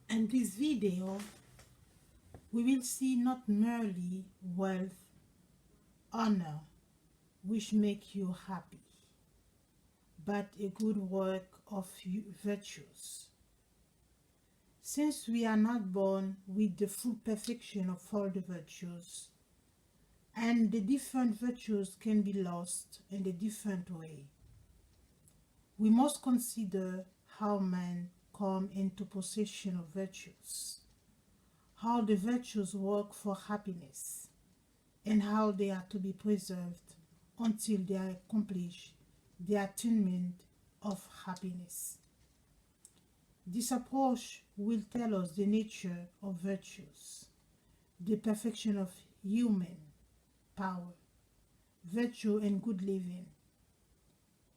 In this video, we will see not merely wealth, honor, which make you happy, but a good work of virtues. Since we are not born with the full perfection of all the virtues, and the different virtues can be lost in a different way, we must consider how man come into possession of virtues, how the virtues work for happiness, and how they are to be preserved until they accomplish the attainment of happiness. This approach will tell us the nature of virtues, the perfection of human power, virtue and good living,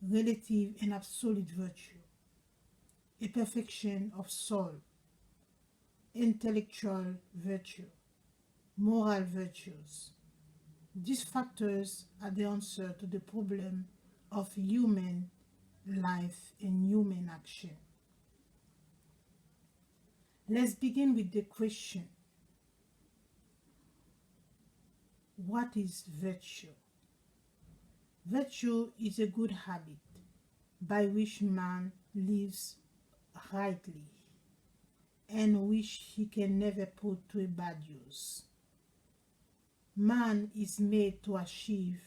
relative and absolute virtue, a perfection of soul, intellectual virtue, moral virtues. These factors are the answer to the problem of human life and human action. Let's begin with the question: what is virtue? Virtue is a good habit by which man lives rightly and which he can never put to a bad use. Man is made to achieve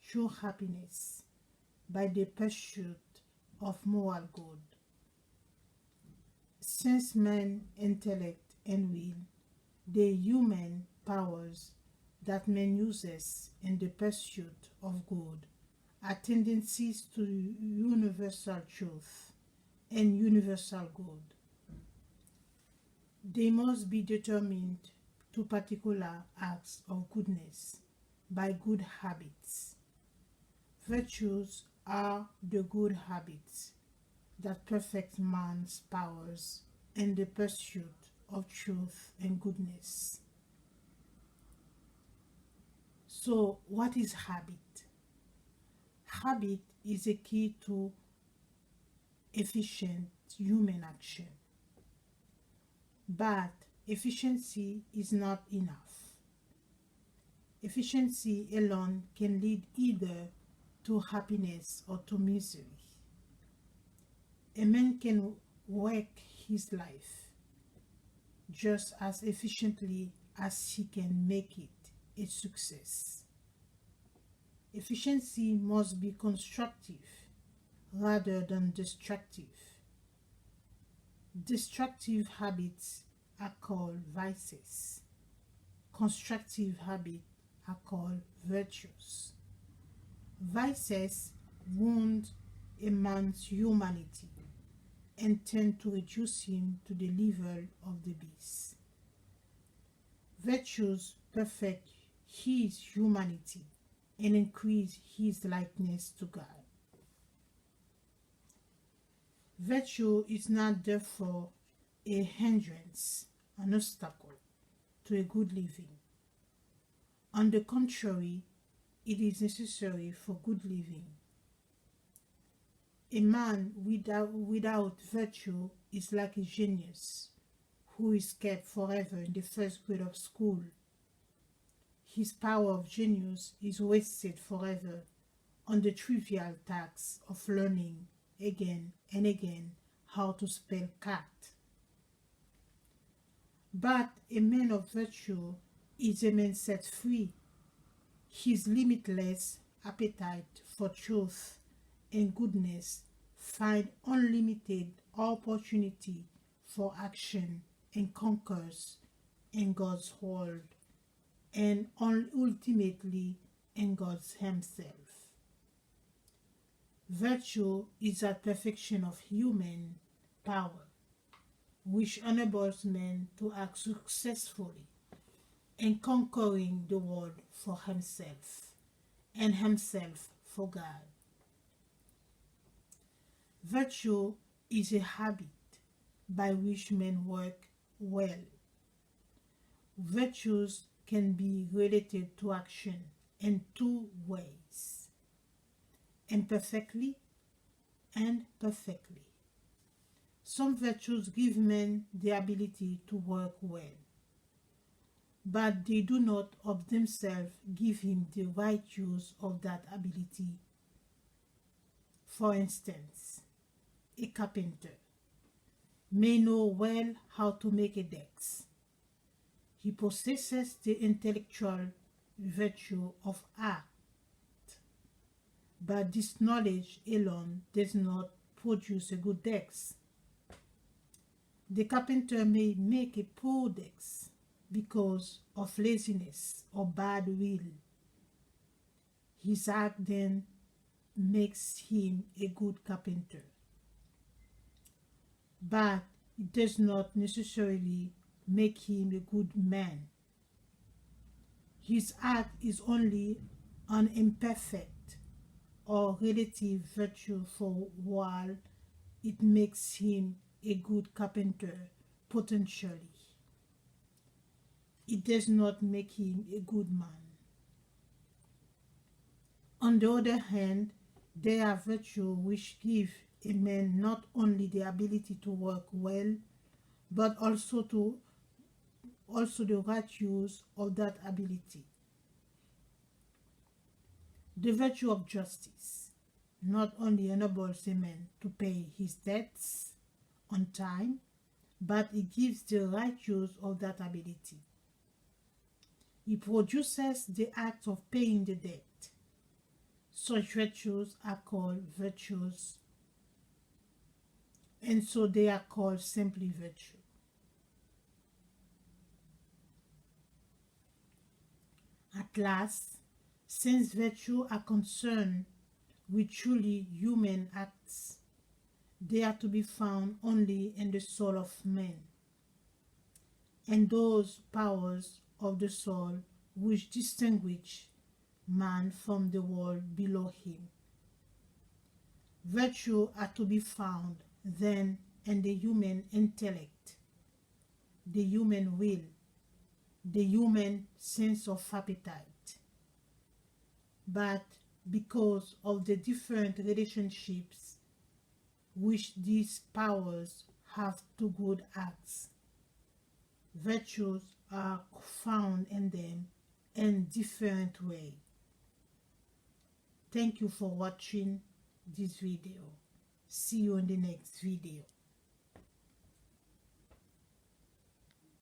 true happiness by the pursuit of moral good. Since man's intellect and will, the human powers that man uses in the pursuit of good, are tendencies to universal truth and universal good. They must be determined to particular acts of goodness by good habits. Virtues are the good habits that perfect man's powers in the pursuit of truth and goodness. So, what is habit? Habit is a key to efficient human action. But efficiency is not enough. Efficiency alone can lead either to happiness or to misery. A man can work his life just as efficiently as he can make it a success. Efficiency must be constructive rather than destructive. Destructive habits are called vices. Constructive habits are called virtues. Vices wound a man's humanity and tend to reduce him to the level of the beast. Virtues perfect his humanity and increase his likeness to God. Virtue is not therefore a hindrance, an obstacle to a good living. On the contrary, it is necessary for good living. A man without virtue is like a genius who is kept forever in the first grade of school. His power of genius is wasted forever on the trivial task of learning again and again how to spell cat. But a man of virtue is a man set free. His limitless appetite for truth and goodness find unlimited opportunity for action and conquers in God's world and ultimately in God's himself. Virtue is a perfection of human power, which enables man to act successfully in conquering the world for himself and himself for God. Virtue is a habit by which men work well. Virtues can be related to action in two ways: imperfectly and perfectly. Some virtues give men the ability to work well, but they do not of themselves give him the right use of that ability. For instance, a carpenter may know well how to make a desk. He possesses the intellectual virtue of art, but this knowledge alone does not produce a good desk. The carpenter may make a poor desk because of laziness or bad will. His act then makes him a good carpenter, but it does not necessarily make him a good man. His act is only an imperfect or relative virtue for while it makes him a good carpenter potentially. It does not make him a good man. On the other hand, there are virtues which give a man not only the ability to work well, but also the right use of that ability. The virtue of justice not only enables a man to pay his debts on time, but it gives the right use of that ability. It produces the act of paying the debt. Such virtues are called virtues, and so they are called simply virtue. At last, since virtues are concerned with truly human acts, they are to be found only in the soul of man, and those powers of the soul which distinguish man from the world below him. Virtue are to be found then in the human intellect, the human will, the human sense of appetite. But because of the different relationships which these powers have to good acts, virtues are found in them in different ways. Thank you for watching this video. See you in the next video.